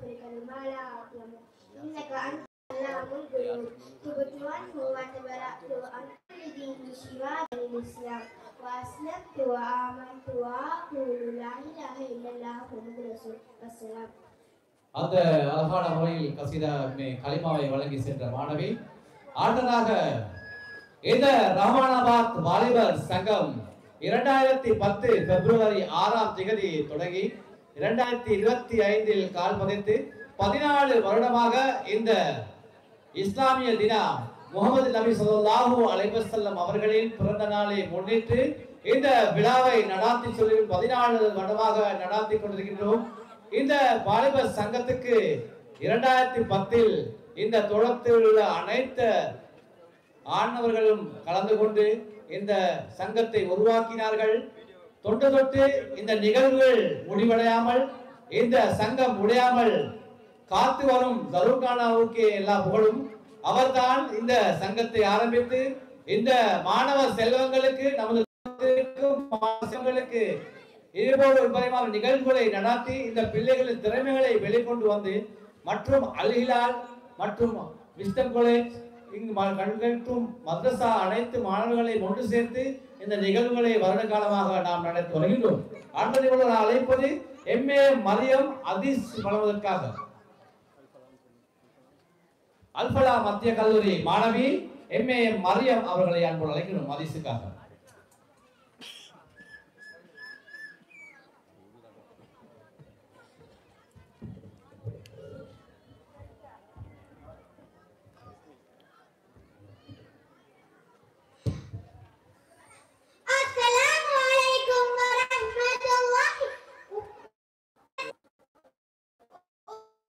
memberikan mala afiamu. Innaka antal ghuyub. Tubtu anhu wa tabaraktu anhu lidini shiwa al-Islam. Wa aslamtu wa amantu wa aqulu la ilaha illallah Muhammadur Rasul. Wassalam. அந்த அழகான முறையில் கசீதா கலிமாவை வழங்கி சென்ற மாணவி ஆண்டராக இந்த ரஹ்மானாபாத் வாலிபர் சங்கம் 2010 பிப்ரவரி 6ஆம் தேதி தொடங்கி 2025 கால் பதித்து 14 வருடமாக இந்த இஸ்லாமிய தினா முகமது நபி ஸல்லல்லாஹு அலைஹி வஸல்லம் அவர்களின் பிறந்த நாளை முன்னிட்டு இந்த விழாவை நடாத்தி சொல்லி 14 வருடமாக நடாத்தி கொண்டிருக்கின்றோம். இந்த வாலிபர் சங்கத்துக்கு 2010 இந்த தொடக்கத்தில் உள்ள அனைத்து ஆண்டவர்களும் கலந்து கொண்டு இந்த சங்கத்தை உருவாக்கினார்கள். தொன்று தொட்டு இந்த நிகழ்வுகள் முடிவடையாமல் இந்த சங்கம் முடியாமல் காத்து வரும் ஜரூர்கானாவுக்கு எல்லா புகழும். அவர்தான் இந்த சங்கத்தை ஆரம்பித்து இந்த மாணவ செல்வங்களுக்கு நமது இதுபோல் ஒரு பரிமாண நிகழ்வுகளை நடாத்தி இந்த பிள்ளைகளின் திறமைகளை வெளிக்கொண்டு வந்து மற்றும் அல்-ஹிலால் மற்றும் விஸ்டம் காலேஜ் இங்கு கண்கட்டும் மദ്രസா அனைத்து மாணவர்களை ஒன்று சேர்த்து இந்த நிகழ்வுகளை வருட காலமாக நாம் நடத்தி வருகின்றோம். அடுத்த நிகழ்வு அழைப்பது எம்ஏ மரியம் ஹதீஸ் வழங்குவதற்காக அல்ஃபலா மத்திய கல்லூரி மாணவி எம்ஏ மரியம் அவர்களை அன்போடு அழைக்கிறோம் ஹதீஸுக்காக.